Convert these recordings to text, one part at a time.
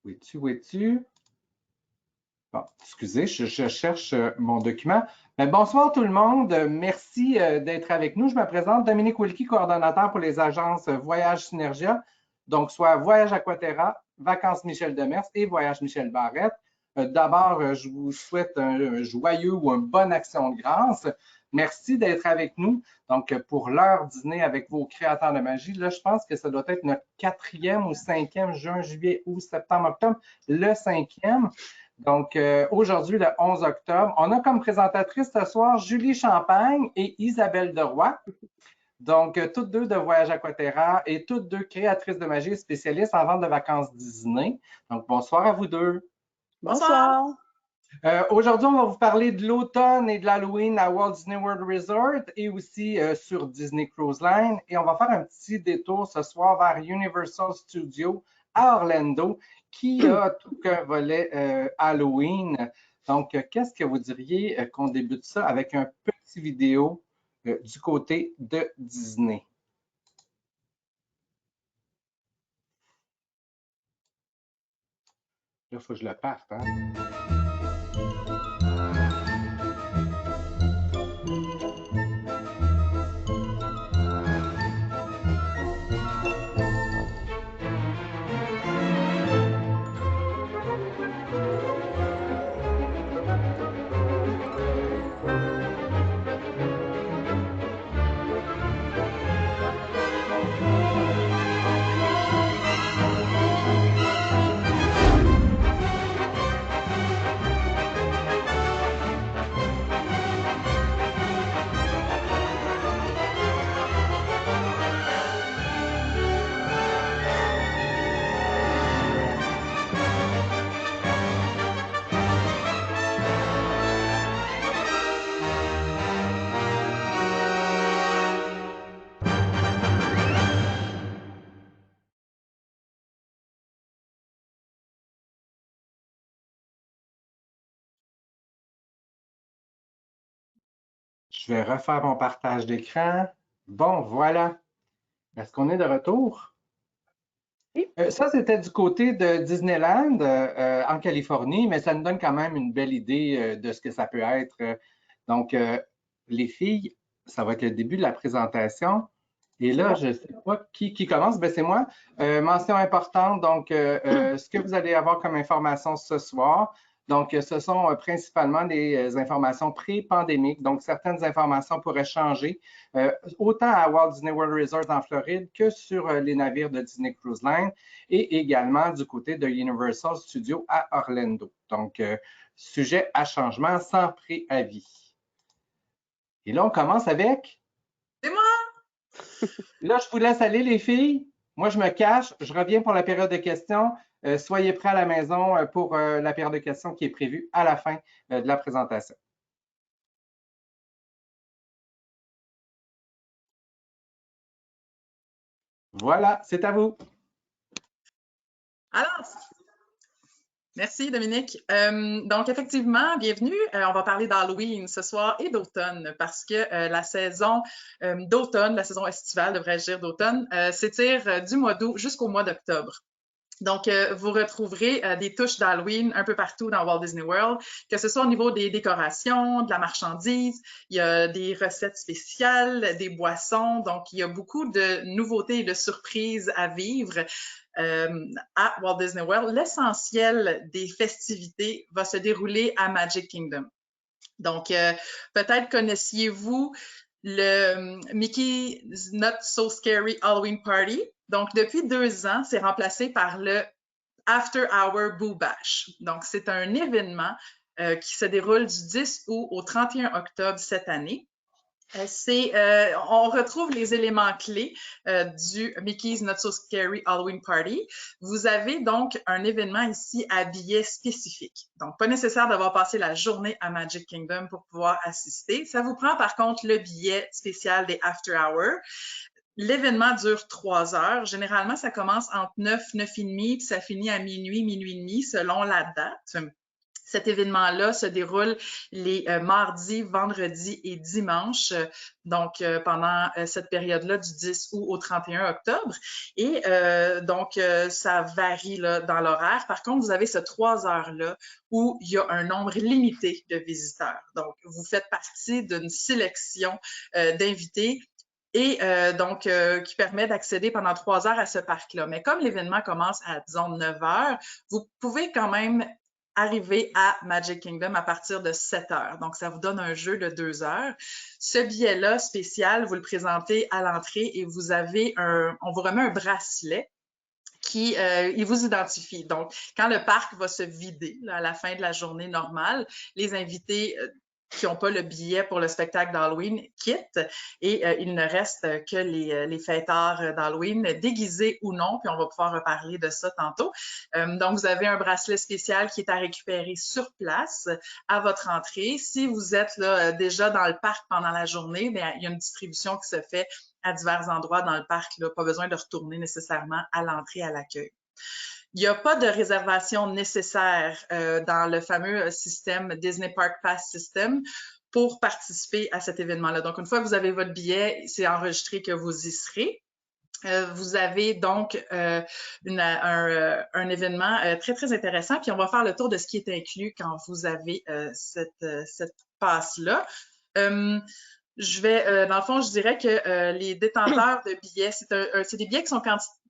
Où es-tu? Bon, excusez, je cherche mon document. Bonsoir tout le monde. Merci d'être avec nous. Je me présente Dominique Wilkie, coordonnateur pour les agences Voyage Synergia, donc soit Voyage Aquaterra, Vacances Michel Demers et Voyage Michel Barrette. D'abord, je vous souhaite un joyeux ou un bonne action de grâce. Merci d'être avec nous. Donc, pour l'heure dîner avec vos créateurs de magie, là, je pense que ça doit être notre 4e ou 5e, juin, juillet, août, septembre, octobre, le 5e. Donc, aujourd'hui, le 11 octobre, on a comme présentatrice ce soir Julie Champagne et Isabelle Deroy. Donc, toutes deux de Voyage Aquaterra et toutes deux créatrices de magie et spécialistes en vente de vacances Disney. Donc, bonsoir à vous deux. Bonsoir. Aujourd'hui, on va vous parler de l'automne et de l'Halloween à Walt Disney World Resort et aussi sur Disney Cruise Line. Et on va faire un petit détour ce soir vers Universal Studios à Orlando qui a tout qu'un volet Halloween. Donc, qu'est-ce que vous diriez qu'on débute ça avec un petit vidéo du côté de Disney? Là, il faut que je le parte, hein? Je vais refaire mon partage d'écran. Bon, voilà. Est-ce qu'on est de retour? Oui. Ça, c'était du côté de Disneyland en Californie, mais ça nous donne quand même une belle idée de ce que ça peut être. Donc, les filles, ça va être le début de la présentation. Et là, je ne sais pas qui commence. Ben, c'est moi. Mention importante, donc, ce que vous allez avoir comme information ce soir. Donc, ce sont principalement des informations pré-pandémiques. Donc, certaines informations pourraient changer, autant à Walt Disney World Resort en Floride que sur les navires de Disney Cruise Line et également du côté de Universal Studios à Orlando. Donc, sujet à changement sans préavis. Et là, on commence avec... C'est moi! Là, je vous laisse aller, les filles. Moi, je me cache. Je reviens pour la période de questions. Soyez prêts à la maison pour la période de questions qui est prévue à la fin de la présentation. Voilà, c'est à vous. Alors, merci Dominique. Donc effectivement, bienvenue. On va parler d'Halloween ce soir et d'automne parce que la saison d'automne, la saison estivale, devrais-je dire d'automne, s'étire du mois d'août jusqu'au mois d'octobre. Donc, vous retrouverez des touches d'Halloween un peu partout dans Walt Disney World, que ce soit au niveau des décorations, de la marchandise, il y a des recettes spéciales, des boissons. Donc, il y a beaucoup de nouveautés et de surprises à vivre à Walt Disney World. L'essentiel des festivités va se dérouler à Magic Kingdom. Donc, peut-être connaissiez-vous le Mickey's Not So Scary Halloween Party. Donc, depuis 2 ans, c'est remplacé par le After Hour Boo Bash. Donc, c'est un événement qui se déroule du 10 août au 31 octobre cette année. On retrouve les éléments clés du Mickey's Not So Scary Halloween Party. Vous avez donc un événement ici à billets spécifiques. Donc, pas nécessaire d'avoir passé la journée à Magic Kingdom pour pouvoir assister. Ça vous prend par contre le billet spécial des After Hours. L'événement dure 3 heures. Généralement, ça commence entre 9, 9h30, puis ça finit à minuit, minuit et demi, selon la date. Cet événement-là se déroule les mardis, vendredis et dimanches, donc pendant cette période-là du 10 août au 31 octobre. Et donc, ça varie là, dans l'horaire. Par contre, vous avez ces 3 heures-là où il y a un nombre limité de visiteurs. Donc, vous faites partie d'une sélection d'invités et donc qui permet d'accéder pendant 3 heures à ce parc-là. Mais comme l'événement commence à, disons, 9 heures, vous pouvez quand même arriver à Magic Kingdom à partir de 7 heures. Donc, ça vous donne un jeu de 2 heures. Ce billet-là spécial, vous le présentez à l'entrée et vous avez on vous remet un bracelet qui il vous identifie. Donc, quand le parc va se vider là, à la fin de la journée normale, les invités qui n'ont pas le billet pour le spectacle d'Halloween quittent et il ne reste que les fêtards d'Halloween, déguisés ou non, puis on va pouvoir reparler de ça tantôt. Donc, vous avez un bracelet spécial qui est à récupérer sur place à votre entrée. Si vous êtes là, déjà dans le parc pendant la journée, bien, il y a une distribution qui se fait à divers endroits dans le parc, là, pas besoin de retourner nécessairement à l'entrée à l'accueil. Il n'y a pas de réservation nécessaire dans le fameux système Disney Park Pass System pour participer à cet événement-là. Donc, une fois que vous avez votre billet, c'est enregistré que vous y serez. Vous avez donc un événement très, très intéressant. Puis, on va faire le tour de ce qui est inclus quand vous avez cette passe-là. Dans le fond, je dirais que les détenteurs de billets, c'est des billets qui sont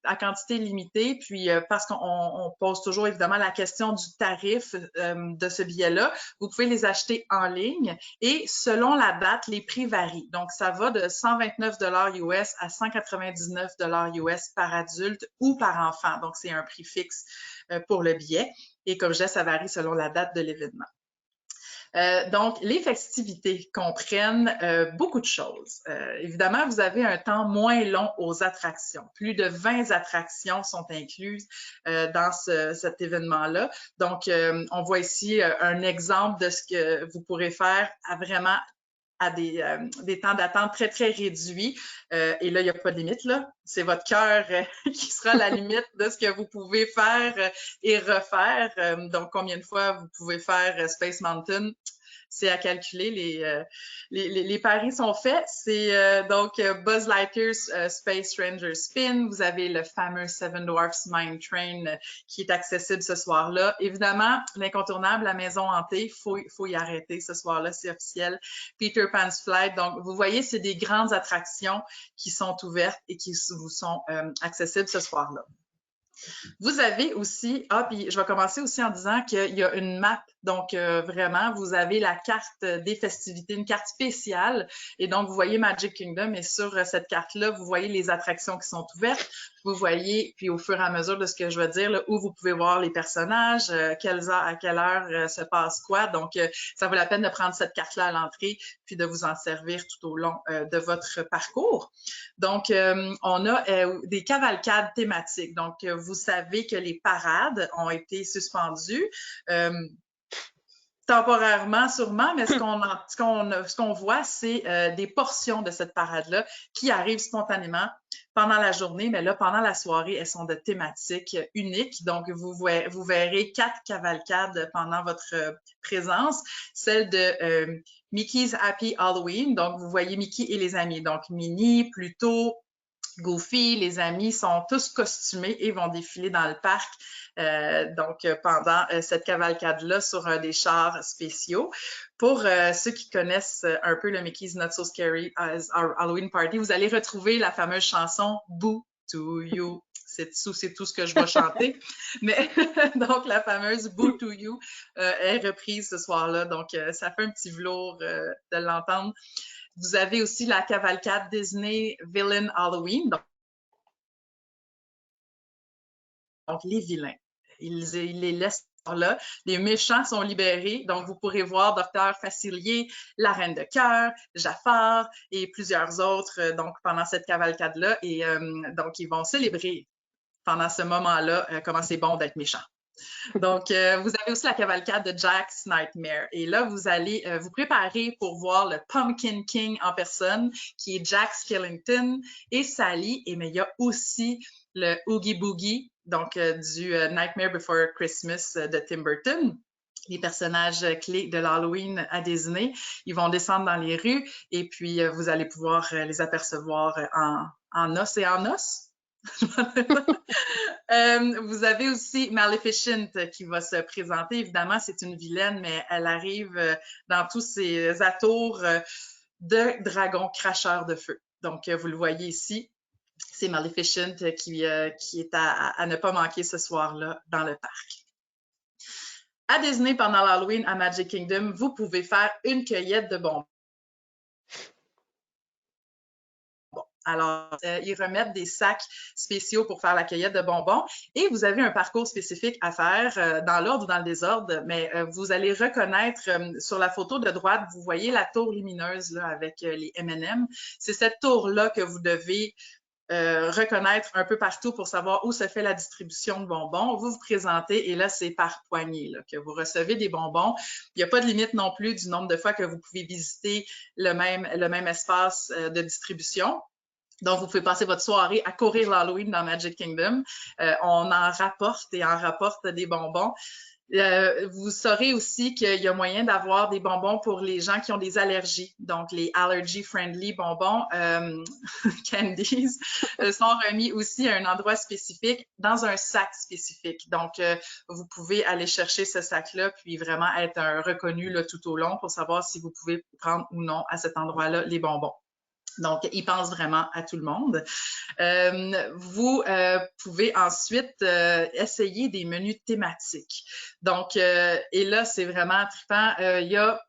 à quantité limitée, puis parce qu'on pose toujours évidemment la question du tarif de ce billet-là, vous pouvez les acheter en ligne et selon la date, les prix varient. Donc, ça va de 129 US à 199 US par adulte ou par enfant. Donc, c'est un prix fixe pour le billet. Et comme je disais, ça varie selon la date de l'événement. Donc, les festivités comprennent beaucoup de choses. Évidemment, vous avez un temps moins long aux attractions. Plus de 20 attractions sont incluses dans cet événement-là. Donc, on voit ici un exemple de ce que vous pourrez faire à des temps d'attente très, très réduits. Et là, il n'y a pas de limite, là. C'est votre cœur qui sera la limite de ce que vous pouvez faire et refaire. Donc, combien de fois vous pouvez faire Space Mountain? C'est à calculer. Les paris sont faits. C'est donc Buzz Lightyear's Space Ranger Spin. Vous avez le fameux Seven Dwarfs Mine Train qui est accessible ce soir-là. Évidemment, l'incontournable, la maison hantée, faut y arrêter ce soir-là, c'est officiel. Peter Pan's Flight. Donc, vous voyez, c'est des grandes attractions qui sont ouvertes et qui vous sont accessibles ce soir-là. Vous avez aussi, puis je vais commencer aussi en disant qu'il y a une map. Donc, vraiment, vous avez la carte des festivités, une carte spéciale. Et donc, vous voyez Magic Kingdom et sur cette carte-là, vous voyez les attractions qui sont ouvertes. Vous voyez, puis au fur et à mesure de ce que je veux dire, là, où vous pouvez voir les personnages, à quelle heure se passe quoi. Donc, ça vaut la peine de prendre cette carte-là à l'entrée puis de vous en servir tout au long de votre parcours. Donc, on a des cavalcades thématiques. Donc, vous savez que les parades ont été suspendues. Temporairement, sûrement, mais ce qu'on voit, c'est des portions de cette parade-là qui arrivent spontanément pendant la journée, mais là, pendant la soirée, elles sont de thématiques uniques. Donc, vous verrez 4 cavalcades pendant votre présence. Celle de Mickey's Happy Halloween. Donc, vous voyez Mickey et les amis. Donc, Minnie, Pluto, Goofy, les amis sont tous costumés et vont défiler dans le parc pendant cette cavalcade-là sur des chars spéciaux. Pour ceux qui connaissent un peu le Mickey's Not So Scary Halloween Party, vous allez retrouver la fameuse chanson « Boo to You ». C'est tout ce que je vais chanter. Mais donc, la fameuse « Boo to You » est reprise ce soir-là. Donc, ça fait un petit velours de l'entendre. Vous avez aussi la cavalcade Disney Villain Halloween. Donc, les vilains, ils les laissent là. Les méchants sont libérés. Donc, vous pourrez voir Dr. Facilier, la Reine de Cœur, Jafar et plusieurs autres donc pendant cette cavalcade-là. Et donc, ils vont célébrer pendant ce moment-là comment c'est bon d'être méchant. Donc, vous avez aussi la cavalcade de Jack's Nightmare. Et là, vous allez vous préparer pour voir le Pumpkin King en personne, qui est Jack Skellington et Sally. Mais il y a aussi le Oogie Boogie, donc du Nightmare Before Christmas de Tim Burton. les personnages clés de l'Halloween à Disney. Ils vont descendre dans les rues et puis vous allez pouvoir les apercevoir en os et en os. Vous avez aussi Maleficent qui va se présenter. Évidemment, c'est une vilaine, mais elle arrive dans tous ses atours de dragon cracheur de feu. Donc, vous le voyez ici, c'est Maleficent qui est à ne pas manquer ce soir-là dans le parc. À Disney, pendant l'Halloween, à Magic Kingdom, vous pouvez faire une cueillette de bonbons. Alors, ils remettent des sacs spéciaux pour faire la cueillette de bonbons et vous avez un parcours spécifique à faire dans l'ordre ou dans le désordre, mais vous allez reconnaître sur la photo de droite, vous voyez la tour lumineuse là, avec les M&M. C'est cette tour-là que vous devez reconnaître un peu partout pour savoir où se fait la distribution de bonbons. Vous vous présentez et là, c'est par poignée là, que vous recevez des bonbons. Il n'y a pas de limite non plus du nombre de fois que vous pouvez visiter le même espace de distribution. Donc, vous pouvez passer votre soirée à courir l'Halloween dans Magic Kingdom. On en rapporte et en rapporte des bonbons. Vous saurez aussi qu'il y a moyen d'avoir des bonbons pour les gens qui ont des allergies. Donc, les allergy-friendly bonbons, candies, sont remis aussi à un endroit spécifique dans un sac spécifique. Donc, vous pouvez aller chercher ce sac-là puis vraiment être reconnu là, tout au long pour savoir si vous pouvez prendre ou non à cet endroit-là les bonbons. Donc, ils pensent vraiment à tout le monde. Vous pouvez ensuite essayer des menus thématiques. Donc, et là, c'est vraiment trippant. Il y a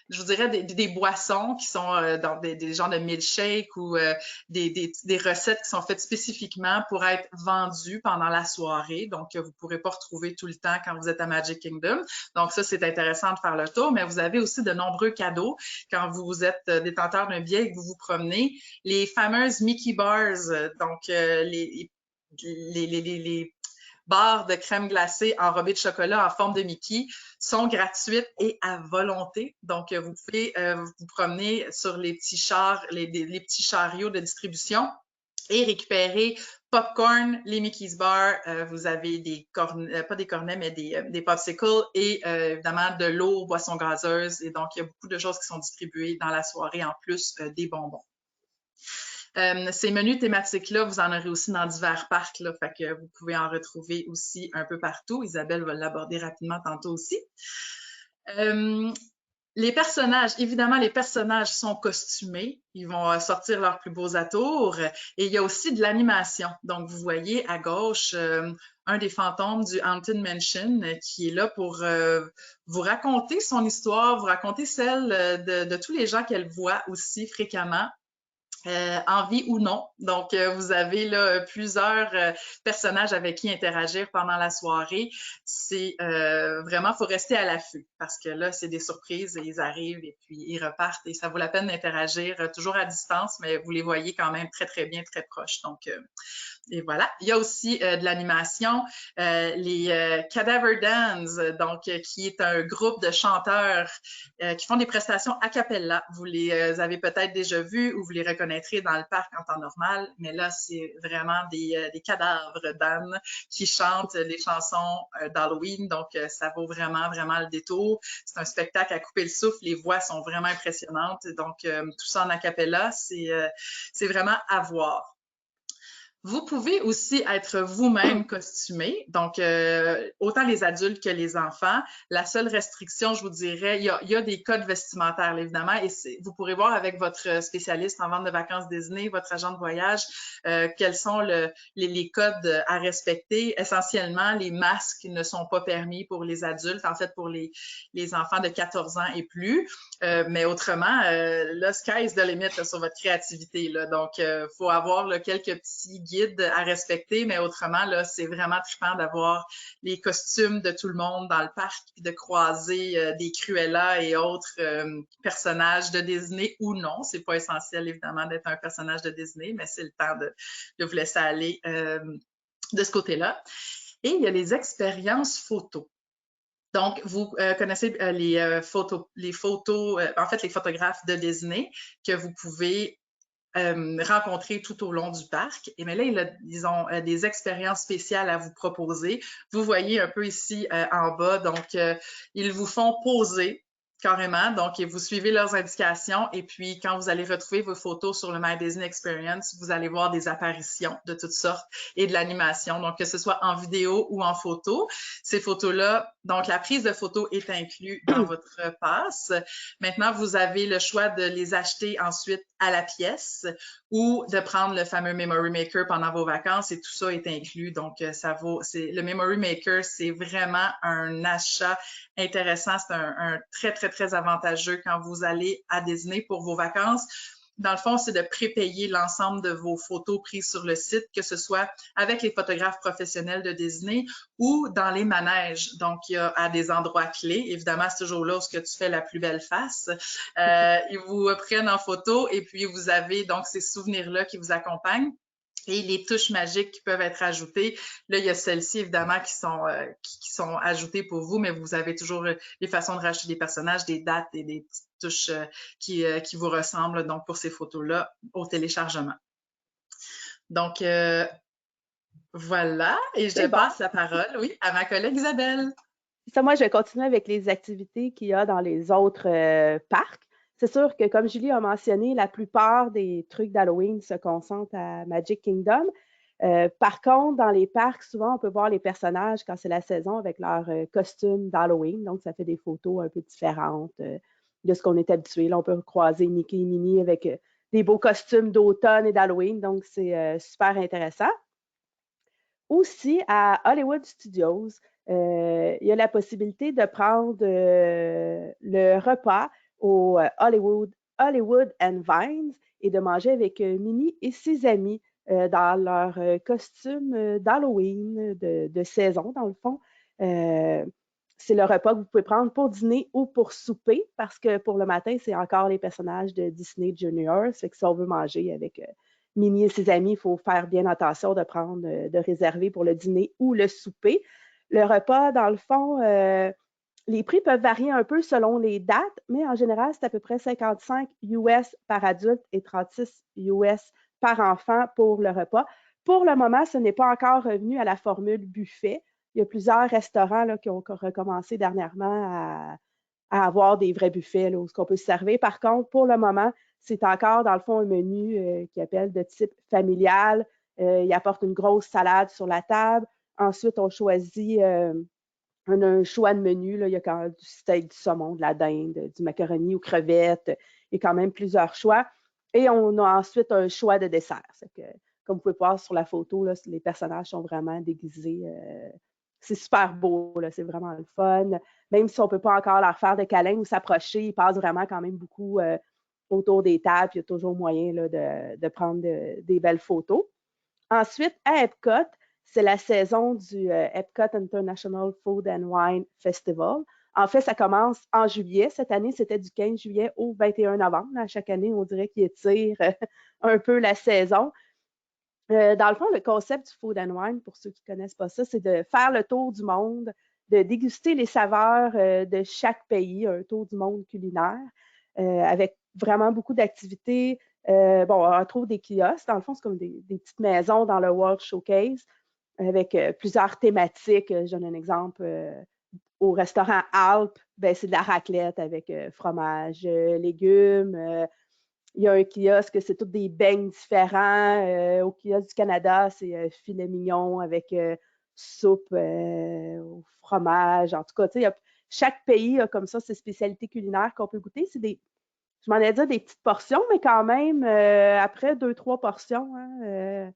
je vous dirais des boissons qui sont dans des genres de milkshakes ou des recettes qui sont faites spécifiquement pour être vendues pendant la soirée. Donc, vous ne pourrez pas retrouver tout le temps quand vous êtes à Magic Kingdom. Donc, ça, c'est intéressant de faire le tour, mais vous avez aussi de nombreux cadeaux quand vous êtes détenteur d'un billet et que vous vous promenez. Les fameuses Mickey Bars, donc les barres de crème glacée enrobées de chocolat en forme de Mickey sont gratuites et à volonté. Donc, vous pouvez vous promener sur les petits chars, les petits chariots de distribution et récupérer popcorn, les Mickey's Bar, vous avez des cornets, pas des cornets, mais des popsicles et évidemment de l'eau, boissons gazeuses. Et donc, il y a beaucoup de choses qui sont distribuées dans la soirée en plus des bonbons. Ces menus thématiques-là, vous en aurez aussi dans divers parcs, là, fait que vous pouvez en retrouver aussi un peu partout. Isabelle va l'aborder rapidement tantôt aussi. Les personnages, évidemment, les personnages sont costumés. Ils vont sortir leurs plus beaux atours. Et il y a aussi de l'animation. Donc, vous voyez à gauche un des fantômes du Haunted Mansion qui est là pour vous raconter son histoire, vous raconter celle de tous les gens qu'elle voit aussi fréquemment. En vie ou non. Donc, vous avez là plusieurs personnages avec qui interagir pendant la soirée. C'est vraiment, faut rester à l'affût parce que là, c'est des surprises, ils arrivent et puis ils repartent et ça vaut la peine d'interagir toujours à distance, mais vous les voyez quand même très, très bien, très proches. Donc, et voilà. Il y a aussi de l'animation, les Cadaver Dance, donc qui est un groupe de chanteurs qui font des prestations a cappella. Vous les avez peut-être déjà vus ou vous les reconnaîtrez dans le parc en temps normal, mais là, c'est vraiment des cadavres d'ânes qui chantent les chansons d'Halloween. Donc, ça vaut vraiment, vraiment le détour. C'est un spectacle à couper le souffle. Les voix sont vraiment impressionnantes. Donc, tout ça en a cappella, c'est vraiment à voir. Vous pouvez aussi être vous-même costumé, donc autant les adultes que les enfants. La seule restriction, je vous dirais, il y a des codes vestimentaires, évidemment, et vous pourrez voir avec votre spécialiste en vente de vacances Disney, votre agent de voyage, quels sont les codes à respecter. Essentiellement, les masques ne sont pas permis pour les adultes, en fait pour les enfants de 14 ans et plus, mais autrement, là, sky is the limit là, sur votre créativité. Là. Donc, faut avoir là, quelques petits guide à respecter, mais autrement, là, c'est vraiment trippant d'avoir les costumes de tout le monde dans le parc, puis de croiser des Cruella et autres personnages de Disney ou non. C'est pas essentiel, évidemment, d'être un personnage de Disney, mais c'est le temps de vous laisser aller de ce côté-là. Et il y a les expériences photos. Donc, vous connaissez les photographes de Disney que vous pouvez rencontrer tout au long du parc. Et mais là, ils ont des expériences spéciales à vous proposer. Vous voyez un peu ici en bas, donc ils vous font poser carrément. Donc, vous suivez leurs indications et puis quand vous allez retrouver vos photos sur le My Disney Experience, vous allez voir des apparitions de toutes sortes et de l'animation. Donc, que ce soit en vidéo ou en photo. Ces photos-là, donc la prise de photos est inclue dans votre passe. Maintenant, vous avez le choix de les acheter ensuite à la pièce ou de prendre le fameux Memory Maker pendant vos vacances et tout ça est inclus. Donc, le Memory Maker, c'est vraiment un achat intéressant. C'est un très, très, très avantageux quand vous allez à Disney pour vos vacances. Dans le fond, c'est de prépayer l'ensemble de vos photos prises sur le site, que ce soit avec les photographes professionnels de Disney ou dans les manèges. Donc, il y a à des endroits clés. Évidemment, c'est toujours là où tu fais la plus belle face. Ils vous prennent en photo et puis vous avez donc ces souvenirs-là qui vous accompagnent. Et les touches magiques qui peuvent être ajoutées. Là, il y a celles-ci, évidemment, qui sont ajoutées pour vous, mais vous avez toujours les façons de rajouter des personnages, des dates et des petites touches qui vous ressemblent, donc, pour ces photos-là, au téléchargement. Donc, voilà. Et je passe la parole, oui, à ma collègue Isabelle. Ça, moi, je vais continuer avec les activités qu'il y a dans les autres parcs. C'est sûr que, comme Julie a mentionné, la plupart des trucs d'Halloween se concentrent à Magic Kingdom. Par contre, dans les parcs, souvent, on peut voir les personnages quand c'est la saison avec leur costume d'Halloween. Donc, ça fait des photos un peu différentes de ce qu'on est habitué. Là, on peut croiser Mickey et Minnie avec des beaux costumes d'automne et d'Halloween. Donc, c'est super intéressant. Aussi, à Hollywood Studios, il y a la possibilité de prendre le repas au Hollywood and Vines et de manger avec Minnie et ses amis dans leur costume d'Halloween de saison, dans le fond. C'est le repas que vous pouvez prendre pour dîner ou pour souper, parce que pour le matin, c'est encore les personnages de Disney Junior. C'est que si on veut manger avec Minnie et ses amis, il faut faire bien attention de prendre, de réserver pour le dîner ou le souper. Le repas, dans le fond, les prix peuvent varier un peu selon les dates, mais en général, c'est à peu près 55 US par adulte et 36 US par enfant pour le repas. Pour le moment, ce n'est pas encore revenu à la formule buffet. Il y a plusieurs restaurants là, qui ont recommencé dernièrement à avoir des vrais buffets là, où on peut se servir. Par contre, pour le moment, c'est encore, dans le fond, un menu qui appelle de type familial. Il apporte une grosse salade sur la table. Ensuite, on choisit un choix de menu. Là. Il y a quand même du steak, du saumon, de la dinde, du macaroni aux crevettes. Il y a quand même plusieurs choix. Et on a ensuite un choix de dessert. Que, comme vous pouvez voir sur la photo, là, les personnages sont vraiment déguisés. C'est super beau, c'est vraiment le fun. Même si on ne peut pas encore leur faire de câlins ou s'approcher, ils passent vraiment quand même beaucoup autour des tables. Il y a toujours moyen là, de prendre des belles photos. Ensuite, à Epcot, c'est la saison du Epcot International Food and Wine Festival. En fait, ça commence en juillet. Cette année, c'était du 15 juillet au 21 novembre. À chaque année, on dirait qu'il étire un peu la saison. Dans le fond, le concept du Food and Wine, pour ceux qui ne connaissent pas ça, c'est de faire le tour du monde, de déguster les saveurs de chaque pays, un tour du monde culinaire, avec vraiment beaucoup d'activités. Bon, on trouve des kiosques. Dans le fond, c'est comme des petites maisons dans le World Showcase avec plusieurs thématiques. Je donne un exemple. Au restaurant Alpes, ben, c'est de la raclette avec fromage, légumes. Il y a un kiosque, c'est tous des beignes différents. Au kiosque du Canada, c'est filet mignon avec soupe au fromage. En tout cas, chaque pays a comme ça ses spécialités culinaires qu'on peut goûter. C'est je m'en ai dit des petites portions, mais quand même, après 2-3 portions, hein,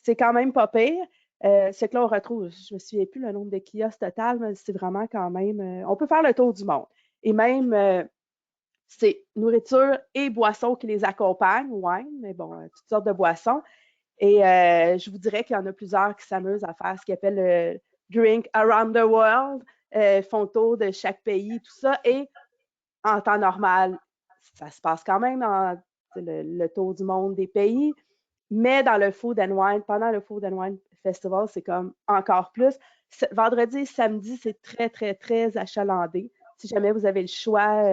c'est quand même pas pire. C'est que là, on retrouve, je ne me souviens plus le nombre de kiosques total, mais c'est vraiment quand même, on peut faire le tour du monde. Et même, c'est nourriture et boissons qui les accompagnent, wine, mais bon, toutes sortes de boissons. Et je vous dirais qu'il y en a plusieurs qui s'amusent à faire ce qu'ils appellent le Drink Around the World, font le tour de chaque pays, tout ça. Et en temps normal, ça se passe quand même dans le tour du monde des pays, mais dans le Food and Wine, pendant le Food and Wine Festival, c'est comme encore plus. Vendredi et samedi, c'est très, très, très achalandé. Si jamais vous avez le choix,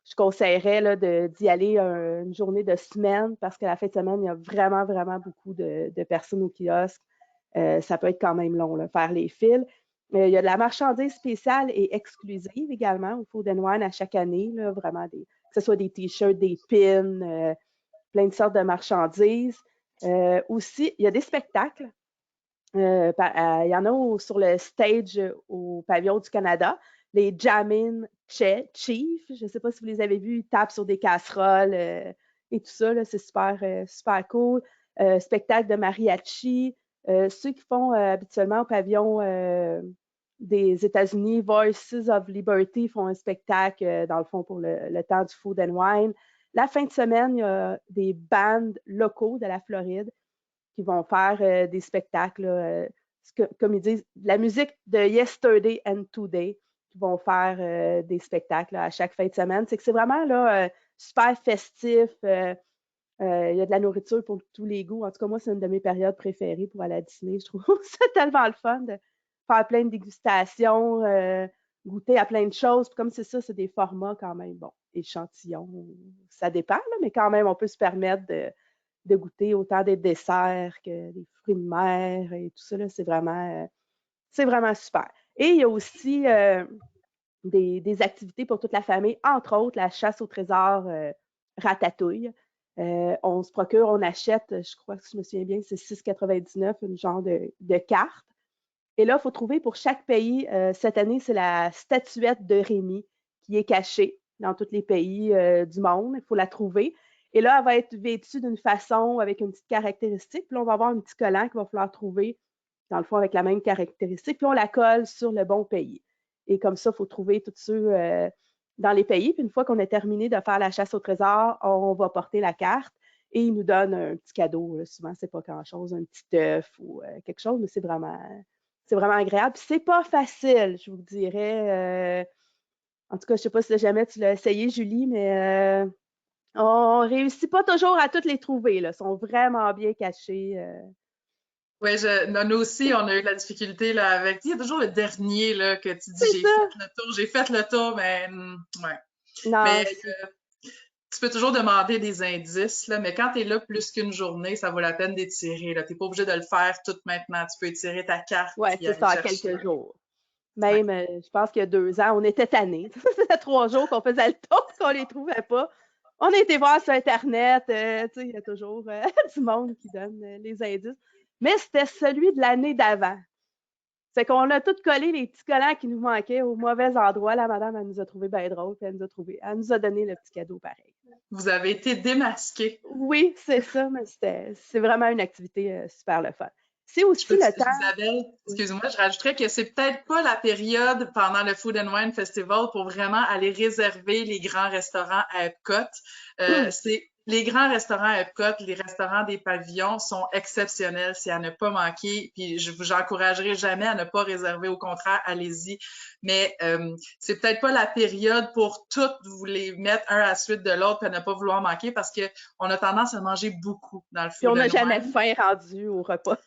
je conseillerais là, d'y aller une journée de semaine parce que la fin de semaine, il y a vraiment, vraiment beaucoup de personnes au kiosque. Ça peut être quand même long, là, faire les files. Il y a de la marchandise spéciale et exclusive également au Food & Wine à chaque année, là, vraiment que ce soit des t-shirts, des pins, plein de sortes de marchandises. Aussi, il y a des spectacles. Il y en a sur le stage au pavillon du Canada, les Jammin' Chief. Je ne sais pas si vous les avez vus, ils tapent sur des casseroles et tout ça. C'est super, super cool. Spectacle de mariachi. Ceux qui font habituellement au pavillon des États-Unis, Voices of Liberty, font un spectacle, dans le fond, pour le temps du Food & Wine. La fin de semaine, il y a des bands locaux de la Floride qui vont faire des spectacles, comme ils disent, la musique de Yesterday and Today, qui vont faire des spectacles à chaque fin de semaine. C'est que c'est vraiment là, super festif. Il y a de la nourriture pour tous les goûts. En tout cas, moi, c'est une de mes périodes préférées pour aller à Disney. Je trouve ça tellement le fun de faire plein de dégustations, goûter à plein de choses. Puis comme c'est ça, c'est des formats quand même, bon, échantillons, ça dépend, là, mais quand même, on peut se permettre de goûter autant des desserts que des fruits de mer et tout ça. C'est vraiment super. Et il y a aussi des activités pour toute la famille, entre autres la chasse au trésor Ratatouille. On se procure, on achète, je crois que je me souviens bien, c'est 6,99, une genre de carte. Et là, il faut trouver pour chaque pays, cette année, c'est la statuette de Rémi qui est cachée dans tous les pays du monde. Il faut la trouver. Et là, elle va être vêtue d'une façon avec une petite caractéristique. Puis là, on va avoir un petit collant qu'il va falloir trouver, dans le fond, avec la même caractéristique. Puis on la colle sur le bon pays. Et comme ça, il faut trouver tous ceux dans les pays. Puis une fois qu'on a terminé de faire la chasse au trésor, on va porter la carte et ils nous donnent un petit cadeau. Souvent, c'est pas grand-chose, un petit œuf ou quelque chose, mais c'est vraiment agréable. Puis c'est pas facile, je vous dirais. En tout cas, je sais pas si jamais tu l'as essayé, Julie, mais on réussit pas toujours à toutes les trouver. Là. Ils sont vraiment bien cachés. Oui, nous aussi, on a eu de la difficulté là, avec. Il y a toujours le dernier là, que tu dis j'ai fait le tour, mais ouais. Non, mais tu peux toujours demander des indices, là, mais quand tu es là plus qu'une journée, ça vaut la peine d'étirer. Tu n'es pas obligé de le faire tout maintenant. Tu peux étirer ta carte. Oui, c'est ça, à quelques jours. Même, je pense qu'il y a 2 ans, on était tannés. Ça faisait 3 jours qu'on faisait le tour, qu'on les trouvait pas. On a été voir sur Internet, il y a toujours du monde qui donne les indices. Mais c'était celui de l'année d'avant. C'est qu'on a tout collé les petits collants qui nous manquaient au mauvais endroit. La madame, elle nous a trouvé bien drôle, puis elle nous a donné le petit cadeau pareil. Vous avez été démasqués. Oui, c'est ça, mais c'est vraiment une activité super le fun. C'est aussi le temps. Isabelle, excuse-moi, je rajouterais que c'est peut-être pas la période pendant le Food & Wine Festival pour vraiment aller réserver les grands restaurants à Epcot. Les grands restaurants à Epcot, les restaurants des pavillons sont exceptionnels. C'est à ne pas manquer. Puis je vous encouragerai jamais à ne pas réserver. Au contraire, allez-y. Mais c'est peut-être pas la période pour toutes vous les mettre un à la suite de l'autre et ne pas vouloir manquer parce que on a tendance à manger beaucoup dans le Food & Wine. Puis on n'a jamais faim rendu au repas.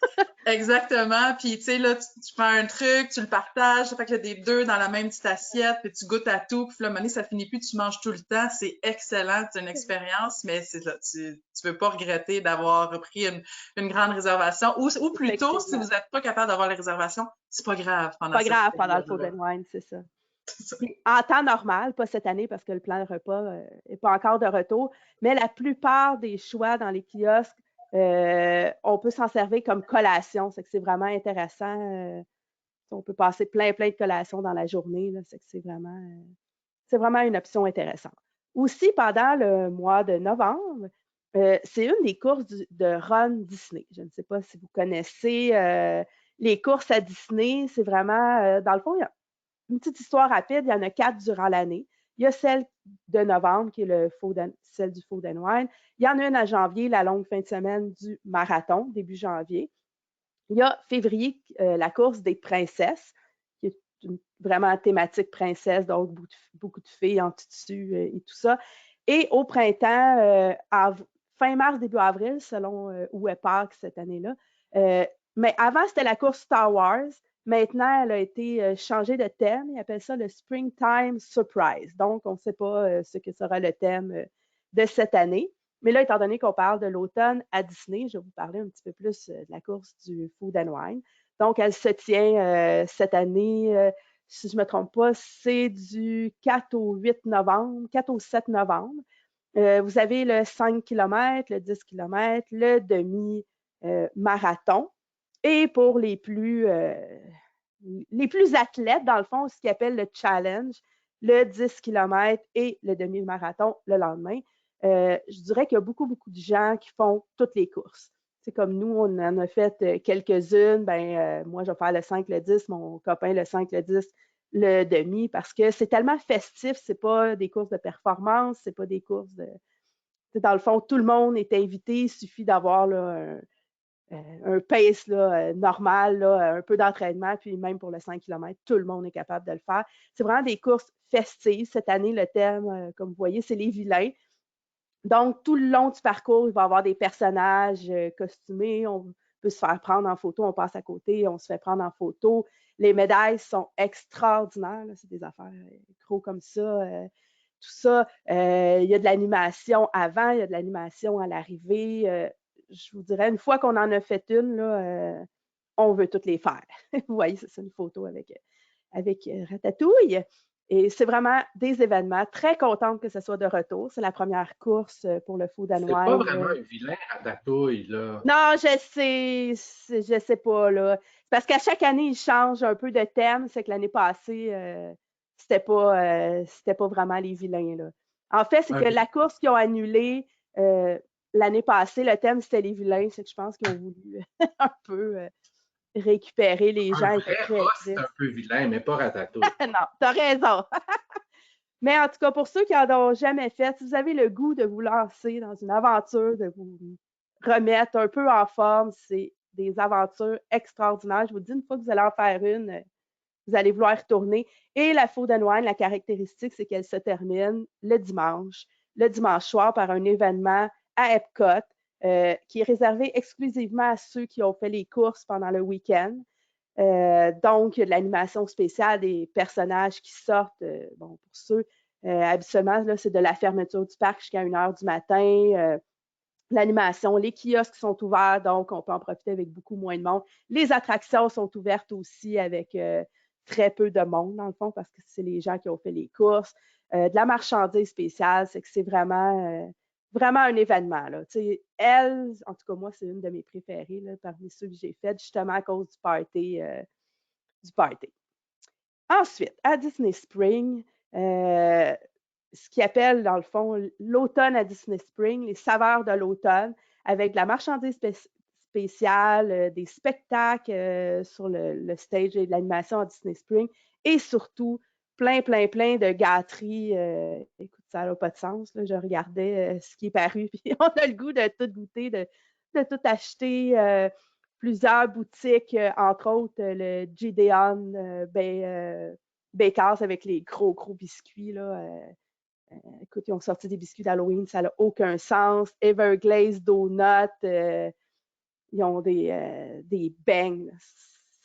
Exactement. Puis, tu sais, là, tu prends un truc, tu le partages, ça fait que des deux dans la même petite assiette, puis tu goûtes à tout, puis là, à un moment donné, ça finit plus, tu manges tout le temps. C'est excellent, c'est une expérience, mais c'est là, tu veux pas regretter d'avoir repris une grande réservation. Ou plutôt, si vous n'êtes pas capable d'avoir les réservations, c'est pas grave pendant le Food & Wine, c'est ça. Puis, en temps normal, pas cette année parce que le plan de repas n'est pas encore de retour, mais la plupart des choix dans les kiosques, on peut s'en servir comme collation. C'est que c'est vraiment intéressant. On peut passer plein de collations dans la journée. Là, c'est vraiment une option intéressante. Aussi, pendant le mois de novembre, c'est une des courses de Run Disney. Je ne sais pas si vous connaissez les courses à Disney. C'est vraiment, dans le fond, il y a une petite histoire rapide. Il y en a 4 durant l'année. Il y a celle de novembre, qui est celle du Food & Wine. Il y en a une à janvier, la longue fin de semaine du marathon, début janvier. Il y a février, la course des princesses, qui est vraiment thématique princesse, donc beaucoup de filles en tissu et tout ça. Et au printemps, fin mars, début avril, selon où est Pâques cette année-là. Mais avant, c'était la course Star Wars. Maintenant, elle a été changée de thème. Ils appellent ça le Springtime Surprise. Donc, on ne sait pas ce que sera le thème de cette année. Mais là, étant donné qu'on parle de l'automne à Disney, je vais vous parler un petit peu plus de la course du Food and Wine. Donc, elle se tient cette année, si je ne me trompe pas, c'est du 4 au 8 novembre, 4 au 7 novembre. Vous avez le 5 km, le 10 km, le demi-marathon. Et pour les plus athlètes, dans le fond, ce qu'ils appellent le challenge, le 10 km et le demi-marathon le lendemain. Je dirais qu'il y a beaucoup, beaucoup de gens qui font toutes les courses. C'est comme nous, on en a fait quelques-unes. Moi, je vais faire le 5, le 10, mon copain le 5, le 10, le demi, parce que c'est tellement festif. C'est pas des courses de performance, c'est pas des courses de... Dans le fond, tout le monde est invité. Il suffit d'avoir un pace là, normal, là, un peu d'entraînement, puis même pour le 5 km, tout le monde est capable de le faire. C'est vraiment des courses festives. Cette année, le thème, comme vous voyez, c'est les vilains. Donc, tout le long du parcours, il va y avoir des personnages costumés. On peut se faire prendre en photo, on passe à côté, on se fait prendre en photo. Les médailles sont extraordinaires. C'est des affaires gros comme ça. Tout ça, il y a de l'animation avant, il y a de l'animation à l'arrivée. Je vous dirais, une fois qu'on en a fait une, là, on veut toutes les faire. Vous voyez, c'est une photo avec Ratatouille. Et c'est vraiment des événements. Très contente que ce soit de retour. C'est la première course pour le Food and Wine. C'est pas vraiment un vilain Ratatouille, là. Non, je sais pas, là. Parce qu'à chaque année, ils changent un peu de thème. C'est que l'année passée, c'était pas vraiment les vilains, là. En fait, c'est que la course qu'ils ont annulée l'année passée, le thème, c'était les vilains. C'est que je pense qu'ils ont voulu un peu récupérer les gens. C'est un peu vilain, mais pas Ratatouille. Non, t'as raison. Mais en tout cas, pour ceux qui n'en ont jamais fait, si vous avez le goût de vous lancer dans une aventure, de vous remettre un peu en forme, c'est des aventures extraordinaires. Je vous dis, une fois que vous allez en faire une, vous allez vouloir y retourner. Et la Food and Wine, la caractéristique, c'est qu'elle se termine le dimanche soir, par un événement à Epcot qui est réservé exclusivement à ceux qui ont fait les courses pendant le week-end. Donc, il y a de l'animation spéciale, des personnages qui sortent. Bon, pour ceux, habituellement, c'est de la fermeture du parc jusqu'à 1h du matin. L'animation, les kiosques sont ouverts, donc on peut en profiter avec beaucoup moins de monde. Les attractions sont ouvertes aussi avec très peu de monde, dans le fond, parce que c'est les gens qui ont fait les courses. De la marchandise spéciale, c'est que c'est vraiment un événement, là. Elle, en tout cas, moi, c'est une de mes préférées là, parmi ceux que j'ai fait, justement à cause du party. Ensuite, à Disney Spring, ce qu'ils appellent, dans le fond, l'automne à Disney Spring, les saveurs de l'automne, avec de la marchandise spéciale, des spectacles sur le stage et de l'animation à Disney Spring, et surtout, plein de gâteries. Écoute, ça n'a pas de sens. Là. Je regardais ce qui est paru, puis on a le goût de tout goûter, de tout acheter. Plusieurs boutiques, entre autres le Gideon Bakers avec les gros biscuits. Là, écoute, ils ont sorti des biscuits d'Halloween, ça n'a aucun sens. Everglaze Donut, ils ont des bangs,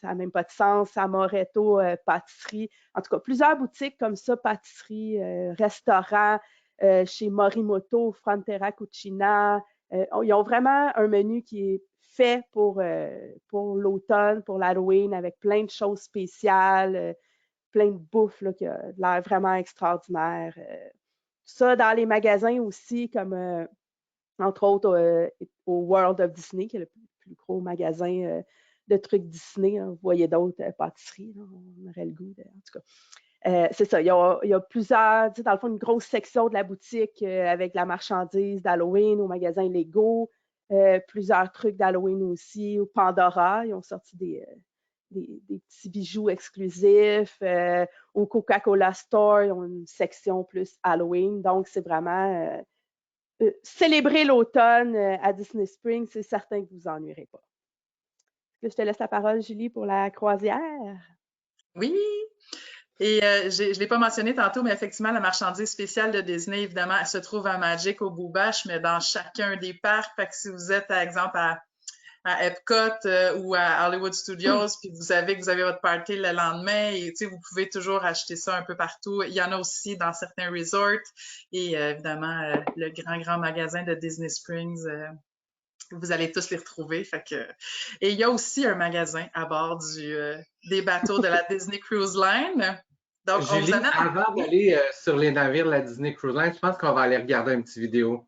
ça n'a même pas de sens. Amaretto pâtisserie. En tout cas, plusieurs boutiques comme ça, pâtisserie, restaurants, chez Morimoto, Frontera Cucina. Ils ont vraiment un menu qui est fait pour l'automne, pour l'Halloween, avec plein de choses spéciales, plein de bouffe là, qui a l'air vraiment extraordinaire. Ça, dans les magasins aussi, comme entre autres au World of Disney, qui est le plus gros magasin de trucs Disney. Hein. Vous voyez d'autres pâtisseries, là, on aurait le goût de... En tout cas, c'est ça, il y a plusieurs, dans le fond, une grosse section de la boutique avec la marchandise d'Halloween au magasin Lego, plusieurs trucs d'Halloween aussi, au Pandora, ils ont sorti des petits bijoux exclusifs. Au Coca-Cola Store, ils ont une section plus Halloween. Donc, c'est vraiment célébrer l'automne à Disney Springs. C'est certain que vous vous ennuierez pas. Je te laisse la parole, Julie, pour la croisière. Oui! Et je ne l'ai pas mentionné tantôt, mais effectivement, la marchandise spéciale de Disney, évidemment, elle se trouve à Magic, au Boobash, mais dans chacun des parcs. Fait que si vous êtes, par exemple, à Epcot ou à Hollywood Studios, puis vous savez que vous avez votre party le lendemain, et vous pouvez toujours acheter ça un peu partout. Il y en a aussi dans certains resorts, et évidemment, le grand magasin de Disney Springs, vous allez tous les retrouver. Et il y a aussi un magasin à bord des bateaux de la Disney Cruise Line. Donc, Julie, avant d'aller sur les navires de la Disney Cruise Line, je pense qu'on va aller regarder une petite vidéo.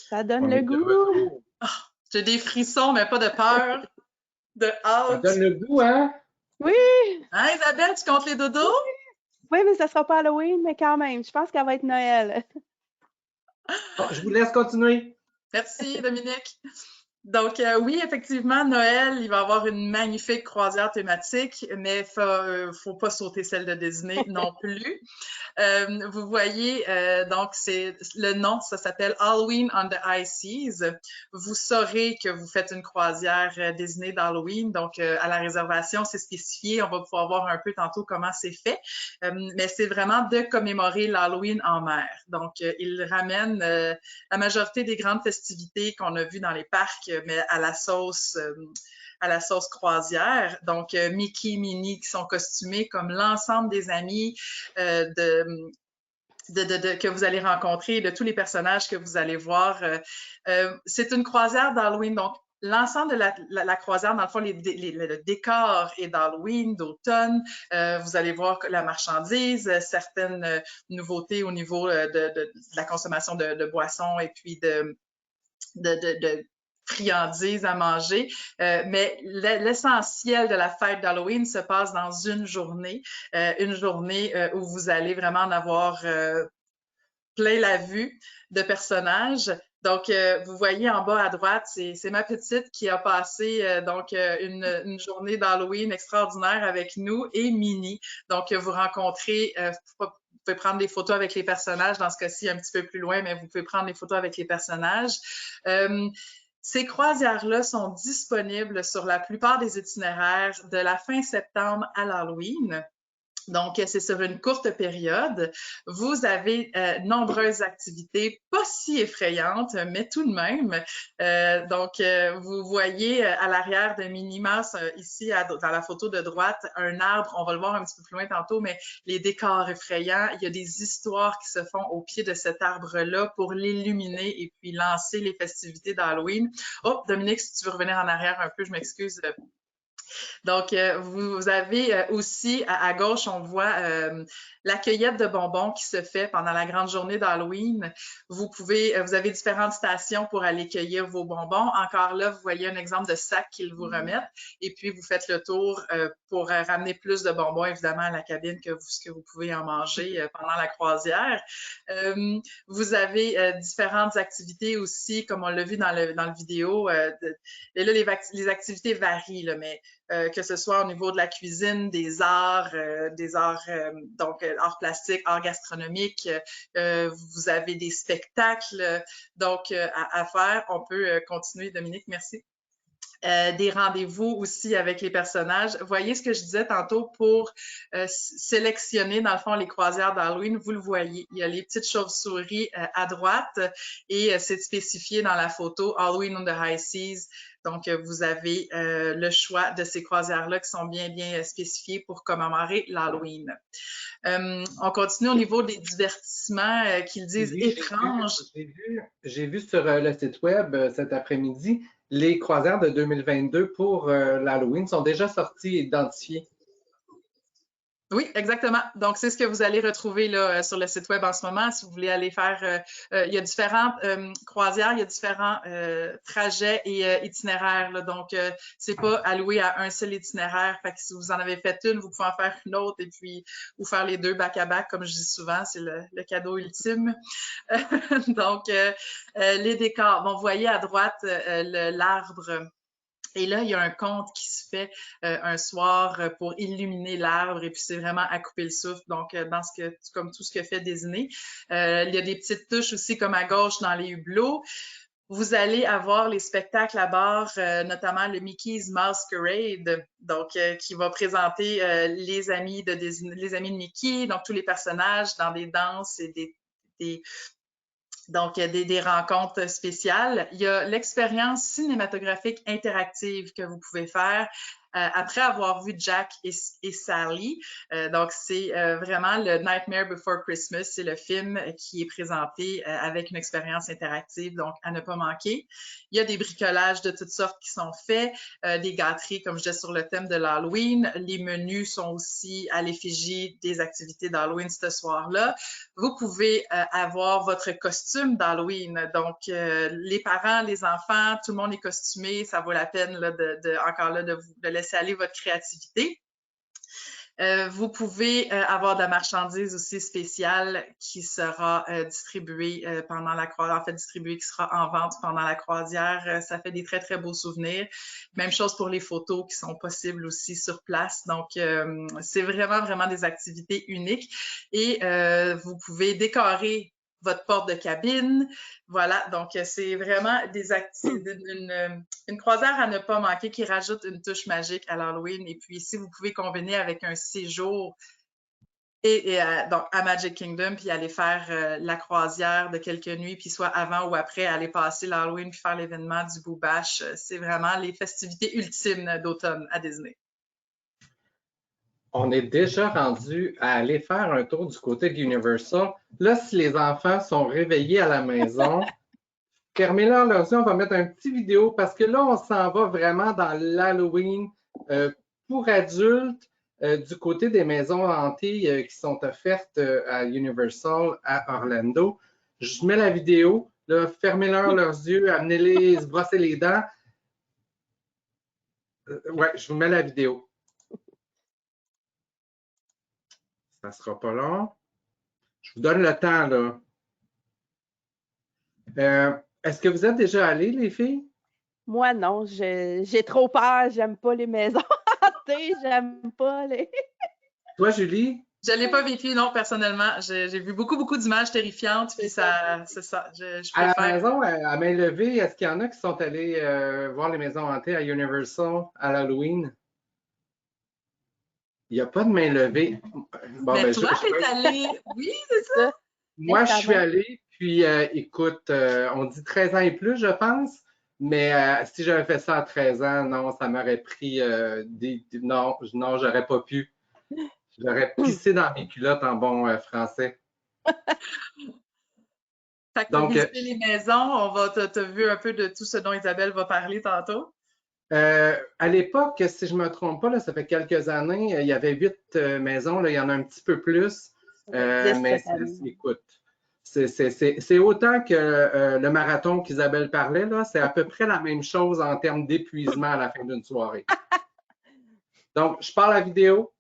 Ça donne le goût. Oh, j'ai des frissons, mais pas de peur, de hâte. Ça donne le goût, hein? Oui! Hein, Isabelle, tu comptes les dodos? Oui, mais ça sera pas Halloween, mais quand même, je pense qu'elle va être Noël. Bon, je vous laisse continuer. Merci, Dominique. Donc, oui, effectivement, Noël, il va y avoir une magnifique croisière thématique, mais faut pas sauter celle de Disney non plus. Vous voyez, donc c'est le nom, ça s'appelle Halloween on the High Seas. Vous saurez que vous faites une croisière Disney d'Halloween, donc à la réservation, c'est spécifié. On va pouvoir voir un peu tantôt comment c'est fait, mais c'est vraiment de commémorer l'Halloween en mer. Donc, il ramène la majorité des grandes festivités qu'on a vues dans les parcs, mais à la sauce croisière. Donc, Mickey, Minnie qui sont costumés comme l'ensemble des amis que vous allez rencontrer, de tous les personnages que vous allez voir. C'est une croisière d'Halloween, donc l'ensemble de la croisière, dans le fond, le décor est d'Halloween, d'automne. Vous allez voir la marchandise, certaines nouveautés au niveau de la consommation de boissons et puis de friandises à manger, mais l'essentiel de la fête d'Halloween se passe dans une journée où vous allez vraiment en avoir plein la vue de personnages. Donc, vous voyez en bas à droite, c'est ma petite qui a passé une journée d'Halloween extraordinaire avec nous et Minnie. Donc, vous rencontrez vous pouvez prendre des photos avec les personnages, dans ce cas-ci un petit peu plus loin, mais vous pouvez prendre des photos avec les personnages. Ces croisières-là sont disponibles sur la plupart des itinéraires de la fin septembre à l'Halloween. Donc, c'est sur une courte période. Vous avez nombreuses activités, pas si effrayantes, mais tout de même. Vous voyez à l'arrière de Minnie Mouse, ici dans la photo de droite, un arbre. On va le voir un petit peu plus loin tantôt, mais les décors effrayants. Il y a des histoires qui se font au pied de cet arbre-là pour l'illuminer et puis lancer les festivités d'Halloween. Oh, Dominique, si tu veux revenir en arrière un peu, je m'excuse. Donc, vous avez aussi, à gauche, on voit la cueillette de bonbons qui se fait pendant la grande journée d'Halloween. Vous avez différentes stations pour aller cueillir vos bonbons. Encore là, vous voyez un exemple de sac qu'ils vous remettent. Et puis, vous faites le tour pour ramener plus de bonbons, évidemment, à la cabine que vous pouvez en manger pendant la croisière. Vous avez différentes activités aussi, comme on l'a vu dans le vidéo. Et là, les activités varient, là, mais que ce soit au niveau de la cuisine, des arts, arts plastiques, arts gastronomiques, vous avez des spectacles, donc à faire. On peut continuer, Dominique, merci. des rendez-vous aussi avec les personnages. Voyez ce que je disais tantôt pour sélectionner, dans le fond, les croisières d'Halloween. Vous le voyez, il y a les petites chauves-souris à droite et c'est spécifié dans la photo Halloween on the High Seas. Donc, vous avez le choix de ces croisières-là qui sont bien spécifiées pour commémorer l'Halloween. On continue au niveau des divertissements qu'ils disent étranges. J'ai vu sur le site web cet après-midi, les croisières de 2022 pour l'Halloween sont déjà sorties et identifiées. Oui, exactement. Donc, c'est ce que vous allez retrouver là, sur le site web en ce moment. Si vous voulez aller faire, il y a différentes croisières, il y a différents trajets et itinéraires. Là. Donc, c'est pas alloué à un seul itinéraire. Fait que si vous en avez fait une, vous pouvez en faire une autre et puis ou faire les deux back-à-back, comme je dis souvent, c'est le cadeau ultime. Donc, les décors. Bon, vous voyez à droite l'arbre. Et là, il y a un conte qui se fait un soir pour illuminer l'arbre et puis c'est vraiment à couper le souffle. Donc, comme tout ce que fait Disney. Il y a des petites touches aussi comme à gauche dans les hublots. Vous allez avoir les spectacles à bord, notamment le Mickey's Masquerade, donc qui va présenter les amis de Disney, les amis de Mickey, donc tous les personnages dans des danses et donc, des rencontres spéciales. Il y a l'expérience cinématographique interactive que vous pouvez faire après avoir vu Jack et Sally. Donc, c'est vraiment le Nightmare Before Christmas. C'est le film qui est présenté avec une expérience interactive, donc à ne pas manquer. Il y a des bricolages de toutes sortes qui sont faits, des gâteries, comme je disais, sur le thème de l'Halloween. Les menus sont aussi à l'effigie des activités d'Halloween ce soir-là. Vous pouvez avoir votre costume d'Halloween. Donc, les parents, les enfants, tout le monde est costumé. Ça vaut la peine là, encore là, de laisser aller votre créativité. Vous pouvez avoir de la marchandise aussi spéciale qui sera distribuée pendant la croisière, en fait distribuée qui sera en vente pendant la croisière. Ça fait des très, très beaux souvenirs. Même chose pour les photos qui sont possibles aussi sur place. Donc, c'est vraiment, vraiment des activités uniques. Et vous pouvez décorer votre porte de cabine. Voilà, donc c'est vraiment une croisière à ne pas manquer qui rajoute une touche magique à l'Halloween. Et puis ici, vous pouvez combiner avec un séjour donc à Magic Kingdom, puis aller faire la croisière de quelques nuits, puis soit avant ou après, aller passer l'Halloween, puis faire l'événement du Boo Bash. C'est vraiment les festivités ultimes d'automne à Disney. On est déjà rendu à aller faire un tour du côté d'Universal. Là, si les enfants sont réveillés à la maison, fermez-leur leurs yeux, on va mettre un petit vidéo parce que là, on s'en va vraiment dans l'Halloween pour adultes du côté des maisons hantées qui sont offertes à Universal à Orlando. Je mets la vidéo, là, fermez-leur leurs yeux, amenez-les se brosser les dents. Ouais, je vous mets la vidéo. Ça ne sera pas long. Je vous donne le temps, là. Est-ce que vous êtes déjà allées, les filles? Moi, non. J'ai trop peur. J'aime pas les maisons hantées. J'aime pas les... Toi, Julie? Je ne l'ai pas vécu, non, personnellement. J'ai vu beaucoup d'images terrifiantes, puis ça, c'est ça. Je à la maison, à main levée, est-ce qu'il y en a qui sont allés voir les maisons hantées à Universal à l'Halloween? Il n'y a pas de main levée. Bon, mais ben, toi, tu es allé. Oui, c'est ça. Moi, je suis allé, puis écoute, on dit 13 ans et plus, je pense. Mais si j'avais fait ça à 13 ans, non, ça m'aurait pris non, j'aurais pas pu. J'aurais pissé dans mes culottes en bon français. Fait que donc, visiter les maisons, t'as vu un peu de tout ce dont Isabelle va parler tantôt? À l'époque, si je ne me trompe pas, là, ça fait quelques années, il y avait 8 maisons, là, il y en a un petit peu plus. Mais écoute, c'est autant que le marathon qu'Isabelle parlait, là, c'est à peu près la même chose en termes d'épuisement à la fin d'une soirée. Donc, je pars la vidéo.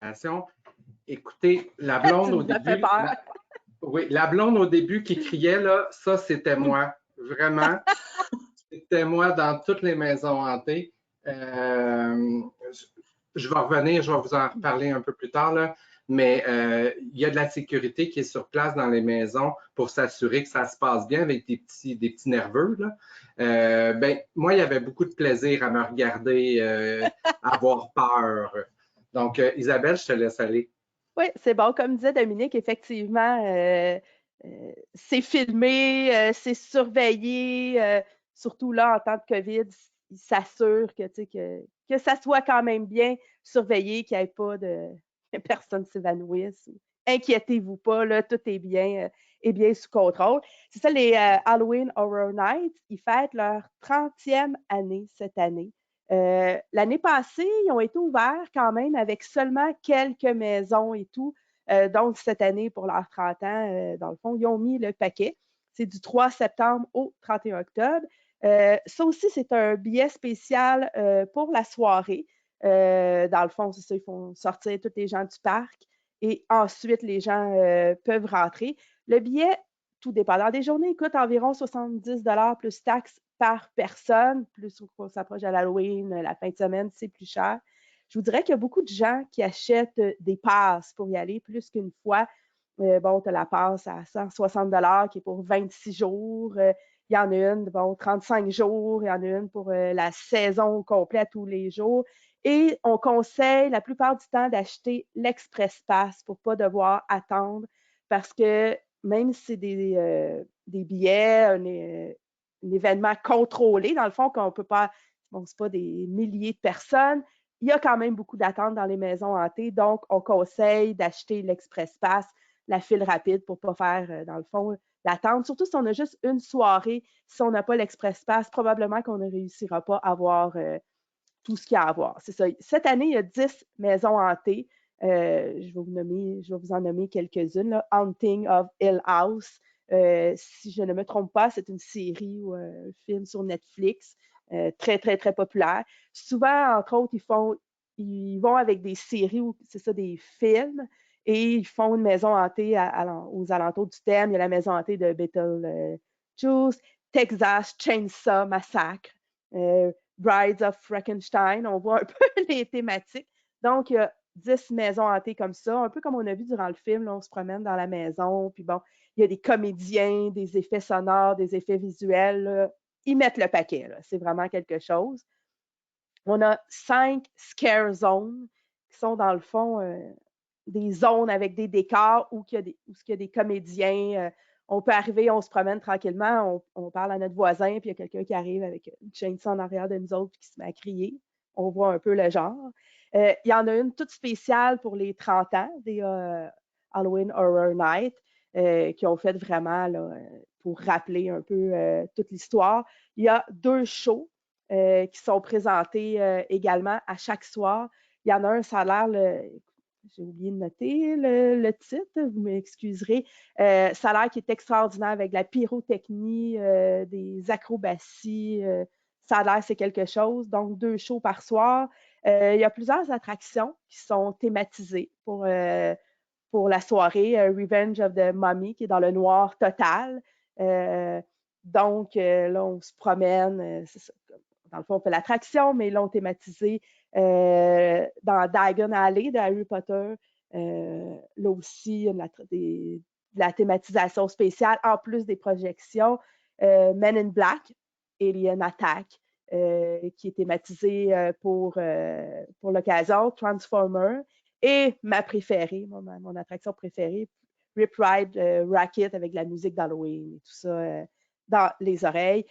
présentation. Écoutez, la blonde au début, oui, la blonde au début qui criait, là, ça, c'était moi. Vraiment, c'était moi dans toutes les maisons hantées. Je vais revenir, je vais vous en reparler un peu plus tard, là, mais il y a de la sécurité qui est sur place dans les maisons pour s'assurer que ça se passe bien avec des petits nerveux. Là. Moi, il y avait beaucoup de plaisir à me regarder, avoir peur. Donc, Isabelle, je te laisse aller. Oui, c'est bon. Comme disait Dominique, effectivement, c'est filmé, c'est surveillé. Surtout là, en temps de COVID, il s'assure que ça soit quand même bien surveillé, qu'il n'y ait pas que personne s'évanouisse. Inquiétez-vous pas, là, tout est bien sous contrôle. C'est ça, les Halloween Horror Nights, ils fêtent leur 30e année cette année. L'année passée, ils ont été ouverts quand même avec seulement quelques maisons et tout. Donc, cette année, pour leurs 30 ans, dans le fond, ils ont mis le paquet. C'est du 3 septembre au 31 octobre. Ça aussi, c'est un billet spécial pour la soirée. Dans le fond, c'est ça, ils font sortir tous les gens du parc et ensuite, les gens peuvent rentrer. Le billet, tout dépendant des journées, coûte environ 70 $ plus taxes par personne. Plus on s'approche à l'Halloween, la fin de semaine, c'est plus cher. Je vous dirais qu'il y a beaucoup de gens qui achètent des passes pour y aller plus qu'une fois. Bon, tu as la passe à 160 $ qui est pour 26 jours. Il y en a une, bon, 35 jours. Il y en a une pour la saison complète tous les jours. Et on conseille la plupart du temps d'acheter l'Express Pass pour ne pas devoir attendre parce que même si c'est des billets, un événement contrôlé, dans le fond, qu'on peut pas, bon, c'est pas des milliers de personnes, il y a quand même beaucoup d'attentes dans les maisons hantées, donc on conseille d'acheter l'Express Pass, la file rapide pour ne pas faire, dans le fond, l'attente. Surtout si on a juste une soirée, si on n'a pas l'Express Pass, probablement qu'on ne réussira pas à avoir tout ce qu'il y a à voir. C'est ça. Cette année, il y a 10 maisons hantées. Je vais vous en nommer quelques-unes. Haunting of Hill House. Si je ne me trompe pas, c'est une série ou un film sur Netflix. Très, très, très populaire. Souvent, entre autres, ils vont avec des séries ou c'est ça, des films, et ils font une maison hantée aux alentours du thème. Il y a la maison hantée de Beetlejuice, Texas Chainsaw Massacre, Brides of Frankenstein, on voit un peu les thématiques. Donc, il y a 10 maisons hantées comme ça, un peu comme on a vu durant le film, là, on se promène dans la maison, puis bon, il y a des comédiens, des effets sonores, des effets visuels, là. Ils mettent le paquet, là. C'est vraiment quelque chose. On a 5 scare zones qui sont dans le fond des zones avec des décors où il y a des comédiens. On peut arriver, on se promène tranquillement, on parle à notre voisin, puis il y a quelqu'un qui arrive avec une chainsaw en arrière de nous autres puis qui se met à crier. On voit un peu le genre. Il y en a une toute spéciale pour les 30 ans des Halloween Horror Night qui ont fait vraiment là, pour rappeler un peu toute l'histoire. Il y a 2 shows qui sont présentés également à chaque soir. Il y en a un, ça a l'air, j'ai oublié de noter le titre, vous m'excuserez. Ça a l'air qui est extraordinaire avec de la pyrotechnie, des acrobaties. Ça a l'air, c'est quelque chose. Donc, 2 shows par soir. Il y a plusieurs attractions qui sont thématisées pour la soirée. Revenge of the Mummy, qui est dans le noir total. Donc, là, on se promène. C'est ça. Dans le fond, on fait l'attraction, mais ils l'ont thématisé dans Diagon Alley de Harry Potter. Là aussi, il y a de la thématisation spéciale, en plus des projections. Men in Black, Alien Attack, qui est thématisé pour l'occasion, Transformer. Et ma préférée, mon attraction préférée, Rip Ride Racket avec la musique d'Halloween et tout ça dans les oreilles.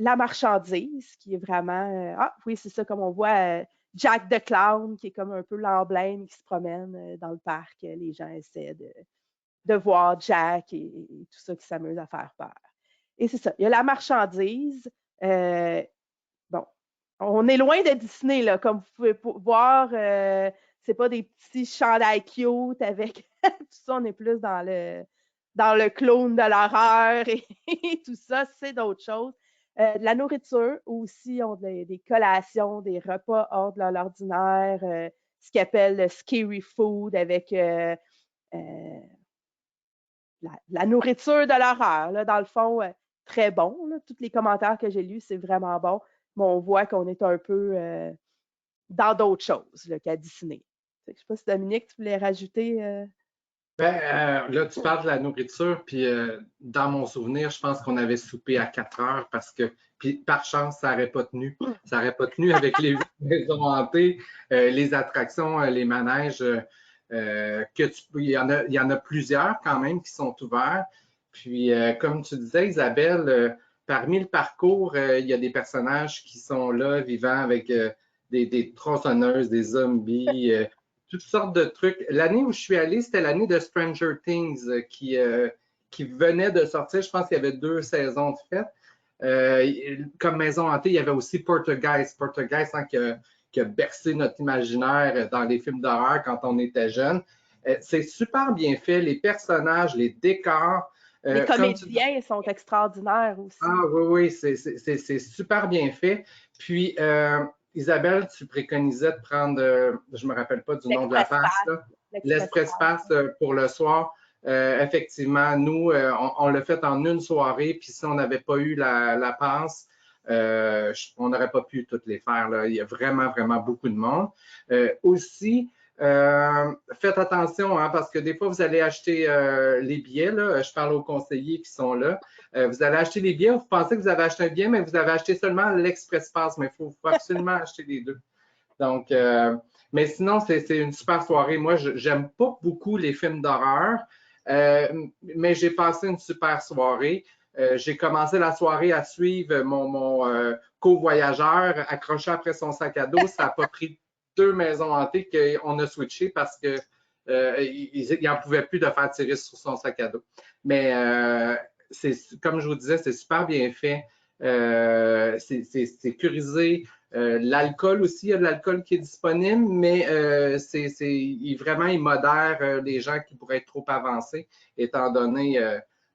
La marchandise, qui est vraiment... ah oui, c'est ça, comme on voit Jack the Clown, qui est comme un peu l'emblème qui se promène dans le parc. Les gens essaient de voir Jack et tout ça qui s'amuse à faire peur. Et c'est ça. Il y a la marchandise. Bon, on est loin de Disney, là, comme vous pouvez voir. C'est pas des petits chandails cute avec tout ça. On est plus dans le clown de l'horreur et tout ça. C'est d'autres choses. De la nourriture aussi, ont des collations, des repas hors de l'ordinaire. ce qu'ils appellent le scary food avec la nourriture de l'horreur. Là, dans le fond, très bon. Là. Tous les commentaires que j'ai lus, c'est vraiment bon. Mais on voit qu'on est un peu dans d'autres choses qu'à Disney. Je ne sais pas si Dominique, tu voulais rajouter. Là, tu parles de la nourriture, puis dans mon souvenir, je pense qu'on avait soupé à 4 heures parce que, puis par chance, ça n'aurait pas tenu. Ça n'aurait pas tenu avec les maisons hantées, les attractions, les manèges. Il y en a plusieurs quand même qui sont ouverts. Puis, comme tu disais, Isabelle, parmi le parcours, il y a des personnages qui sont là, vivant avec des tronçonneuses, des zombies, toutes sortes de trucs. L'année où je suis allée, c'était l'année de Stranger Things qui venait de sortir. Je pense qu'il y avait 2 saisons de fait. Comme maison hantée, il y avait aussi Poltergeist. Poltergeist, hein, qui a bercé notre imaginaire dans les films d'horreur quand on était jeune. C'est super bien fait. Les personnages, les décors. Les comédiens sont extraordinaires aussi. Ah oui, c'est super bien fait. Puis, Isabelle, tu préconisais de prendre, je ne me rappelle pas du nom de la passe, l'Express-Pass pour le soir. Effectivement, nous, on l'a fait en une soirée, puis si on n'avait pas eu la passe, on n'aurait pas pu toutes les faire. Là. Il y a vraiment, vraiment beaucoup de monde. Aussi, faites attention, hein, parce que des fois, vous allez acheter les billets. Là, je parle aux conseillers qui sont là. Vous allez acheter les billets, vous pensez que vous avez acheté un billet, mais vous avez acheté seulement l'Express Pass, mais il faut absolument acheter les deux. Donc, mais sinon, c'est une super soirée. Moi, j'aime pas beaucoup les films d'horreur, mais j'ai passé une super soirée. J'ai commencé la soirée à suivre mon co-voyageur accroché après son sac à dos. Ça n'a pas pris 2 maisons hantées qu'on a switché parce que il n'en pouvait plus de faire tirer sur son sac à dos. Mais comme je vous disais, c'est super bien fait. C'est sécurisé. L'alcool aussi, il y a de l'alcool qui est disponible, mais il modère les gens qui pourraient être trop avancés, étant donné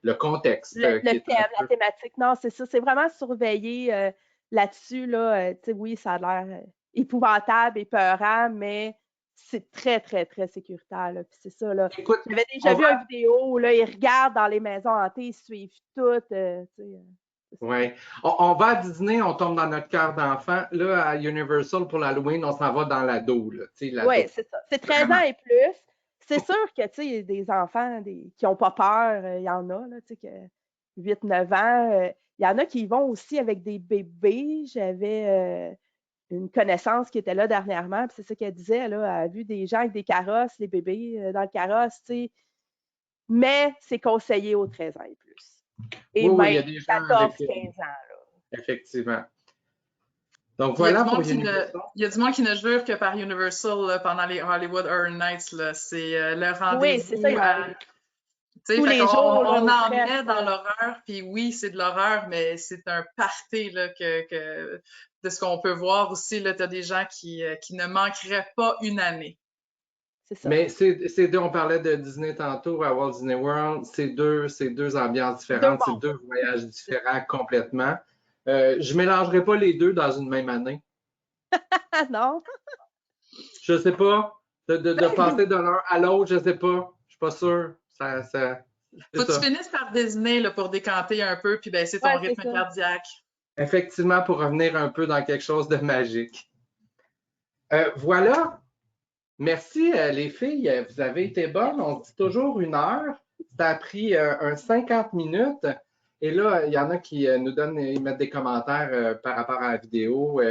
le contexte. Le thème, la thématique. Non, c'est ça. C'est vraiment surveillé là-dessus. Là, oui, ça a l'air épouvantable, épeurant, mais c'est très, très, très sécuritaire. Là. Puis c'est ça. Là. J'avais déjà vu une vidéo où là, ils regardent dans les maisons hantées, ils suivent toutes. Oui. On va à Disney, on tombe dans notre cœur d'enfant. Là, à Universal, pour l'Halloween, on s'en va dans l'ado. Oui, c'est ça. C'est 13 ans et plus. C'est sûr que, il y a des enfants qui n'ont pas peur. Il y en a, là, que 8-9 ans. Il y en a qui y vont aussi avec des bébés. J'avais une connaissance qui était là dernièrement, puis c'est ça qu'elle disait. Elle a vu des gens avec des carrosses, les bébés dans le carrosse, mais c'est conseillé aux 13 ans et plus. Et oui, même il y a des gens 14-15 ans. Là. Effectivement. Donc voilà pour Universal. Il y a du monde qui ne jure que par Universal là, pendant les Hollywood Horror Nights. C'est le rendez-vous. Oui, c'est ça. Tous les jours, on en met dans l'horreur, puis oui, c'est de l'horreur, mais c'est un party là, de ce qu'on peut voir aussi. Tu as des gens qui ne manqueraient pas une année. C'est ça. Mais c'est deux, on parlait de Disney tantôt, à Walt Disney World, c'est deux ambiances différentes, c'est 2 voyages différents complètement. Je ne mélangerai pas les deux dans une même année. Non. Je ne sais pas. De passer de l'un à l'autre, je ne sais pas. Je ne suis pas sûre. Faut que tu finisses par Disney là, pour décanter un peu puis baisser ton rythme cardiaque. Effectivement, pour revenir un peu dans quelque chose de magique. Voilà. Merci, les filles. Vous avez été bonnes. On dit toujours 1 heure. Ça a pris un 50 minutes. Et là, il y en a qui ils mettent des commentaires par rapport à la vidéo.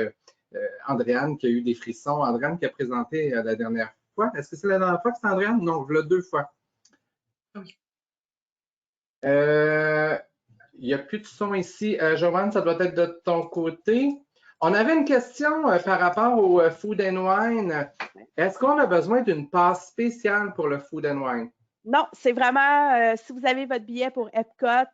Andréane qui a eu des frissons. Andréane qui a présenté la dernière fois. Est-ce que c'est la dernière fois que c'est Andréane? Non, je l'ai 2 fois. Oui. Il n'y a plus de son ici. Joanne, ça doit être de ton côté. On avait une question par rapport au Food and Wine. Est-ce qu'on a besoin d'une passe spéciale pour le Food and Wine? Non, c'est vraiment, si vous avez votre billet pour Epcot,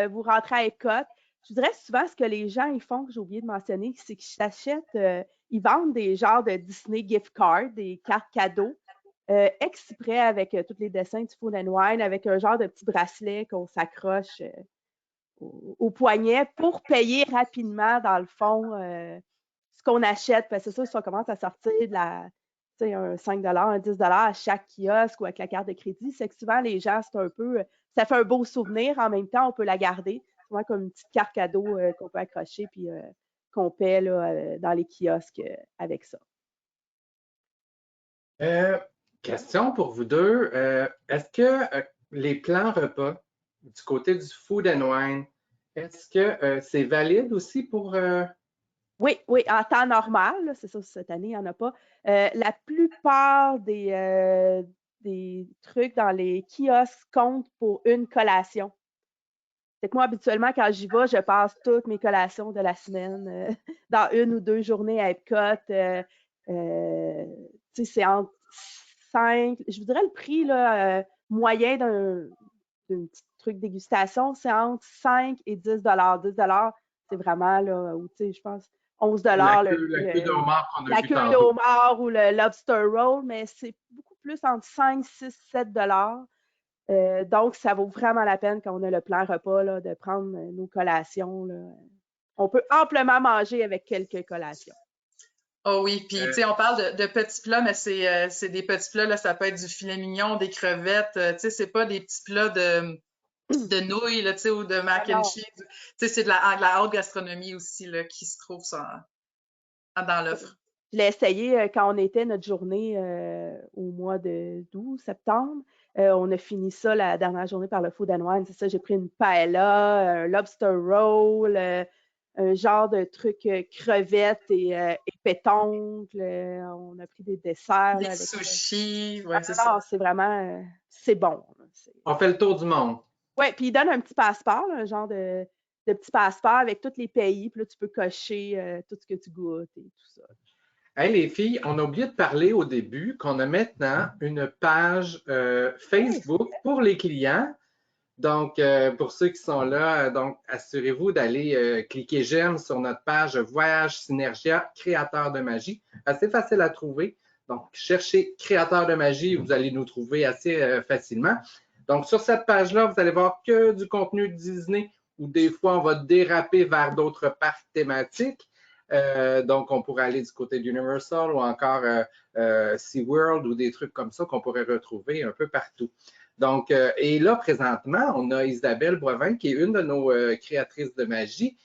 vous rentrez à Epcot. Je dirais souvent ce que les gens ils font, que j'ai oublié de mentionner, c'est qu'ils s'achètent, ils vendent des genres de Disney gift cards, des cartes cadeaux, exprès avec tous les dessins du Food and Wine, avec un genre de petit bracelet qu'on s'accroche au poignet pour payer rapidement, dans le fond, ce qu'on achète. Parce que c'est sûr, si on commence à sortir de la, un 5 un 10 à chaque kiosque ou avec la carte de crédit, c'est que souvent, les gens, c'est un peu, ça fait un beau souvenir. En même temps, on peut la garder, souvent comme une petite carte cadeau qu'on peut accrocher puis qu'on paie là, dans les kiosques avec ça. Question pour vous deux. Est-ce que les plans repas du côté du Food and Wine, est-ce que c'est valide aussi pour... Oui, en temps normal, c'est ça, cette année, il n'y en a pas. La plupart des trucs dans les kiosques comptent pour une collation. C'est que moi, habituellement, quand j'y vais, je passe toutes mes collations de la semaine dans 1 ou 2 journées à Epcot. C'est entre 5, je vous dirais le prix là, moyen d'un petit truc dégustation, c'est entre 5 et 10 $. 10 $, c'est vraiment là, où je pense 11 $. La queue de homard qu'on a la vu queue de tantôt. homard ou le lobster roll, mais c'est beaucoup plus entre 5, 6, 7 $. Donc, ça vaut vraiment la peine quand on a le plan repas là, de prendre nos collations. Là. On peut amplement manger avec quelques collations. Oh oui, puis tu sais, on parle de petits plats, mais c'est des petits plats, là, ça peut être du filet mignon, des crevettes, tu sais, c'est pas des petits plats de nouilles, là, tu sais, ou de mac and cheese. Tu sais, c'est de la haute gastronomie aussi, là, qui se trouve dans l'offre. Je l'ai essayé quand on était notre journée au mois d'août, septembre. On a fini ça la dernière journée par le Food and Wine. C'est ça, j'ai pris une paella, un lobster roll, un genre de truc crevettes et pétoncle. On a pris des desserts. Des là, avec sushis, ouais, c'est ça. c'est vraiment, c'est bon. On fait le tour du monde. Oui, puis il donne un petit passeport, là, un genre de petit passeport avec tous les pays. Puis là, tu peux cocher tout ce que tu goûtes et tout ça. Hey, les filles, on a oublié de parler au début qu'on a maintenant une page Facebook pour les clients. Donc, pour ceux qui sont là, donc assurez-vous d'aller cliquer j'aime sur notre page Voyage Synergia Créateur de magie. Assez facile à trouver. Donc, cherchez Créateur de magie, vous allez nous trouver assez facilement. Donc, sur cette page-là, vous allez voir que du contenu Disney où des fois, on va déraper vers d'autres parcs thématiques. Donc, on pourrait aller du côté d'Universal ou encore SeaWorld ou des trucs comme ça qu'on pourrait retrouver un peu partout. Donc, et là, présentement, on a Isabelle Boivin, qui est une de nos créatrices de magie,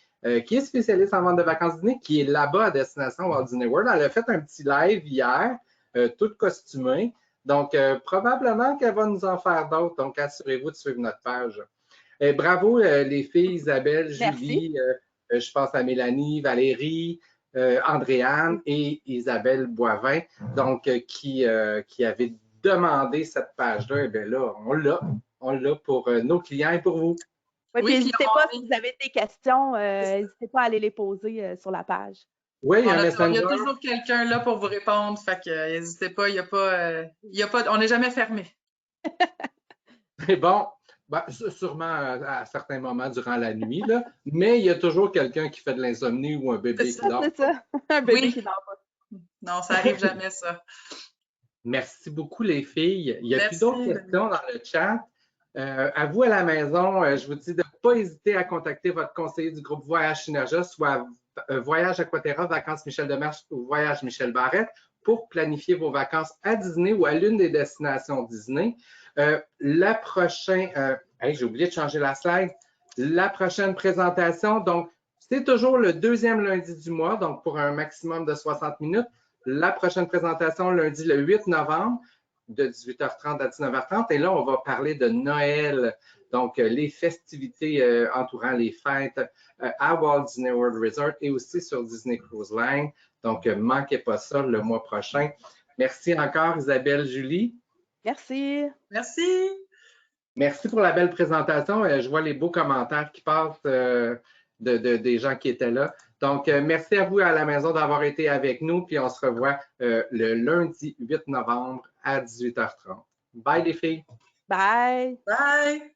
qui est spécialiste en vente de vacances Disney, qui est là-bas à Destination Walt Disney World. Elle a fait un petit live hier, toute costumée. Donc, probablement qu'elle va nous en faire d'autres. Donc, assurez-vous de suivre notre page. Et bravo, les filles, Isabelle, Julie, je pense à Mélanie, Valérie, Andréane et Isabelle Boivin, donc qui avaient demandé cette page-là. Et bien là, on l'a pour nos clients et pour vous. Oui, puis n'hésitez pas, si vous avez des questions, n'hésitez pas à aller les poser sur la page. Oui, il y a toujours quelqu'un là pour vous répondre, fait que n'hésitez pas, on n'est jamais fermé. C'est bon. Ben, sûrement à certains moments durant la nuit, là, mais il y a toujours quelqu'un qui fait de l'insomnie ou un bébé qui dort. C'est ça, un bébé qui dort pas. Non, ça n'arrive jamais, ça. Merci beaucoup, les filles. Il y a plus d'autres questions dans le chat. À vous à la maison, je vous dis de ne pas hésiter à contacter votre conseiller du groupe Voyage Synergia, soit Voyage Aquaterra, Vacances Michel Demers ou Voyage Michel Barrette, pour planifier vos vacances à Disney ou à l'une des destinations Disney. La prochaine, j'ai oublié de changer la slide. La prochaine présentation, donc, c'est toujours le 2e lundi du mois, donc pour un maximum de 60 minutes. La prochaine présentation, lundi le 8 novembre, de 18h30 à 19h30. Et là, on va parler de Noël, donc les festivités entourant les fêtes à Walt Disney World Resort et aussi sur Disney Cruise Line. Donc, ne manquez pas ça le mois prochain. Merci encore, Isabelle, Julie. Merci. Merci. Merci pour la belle présentation. Je vois les beaux commentaires qui passent des gens qui étaient là. Donc, merci à vous à la maison d'avoir été avec nous. Puis, on se revoit le lundi 8 novembre à 18h30. Bye, les filles. Bye. Bye.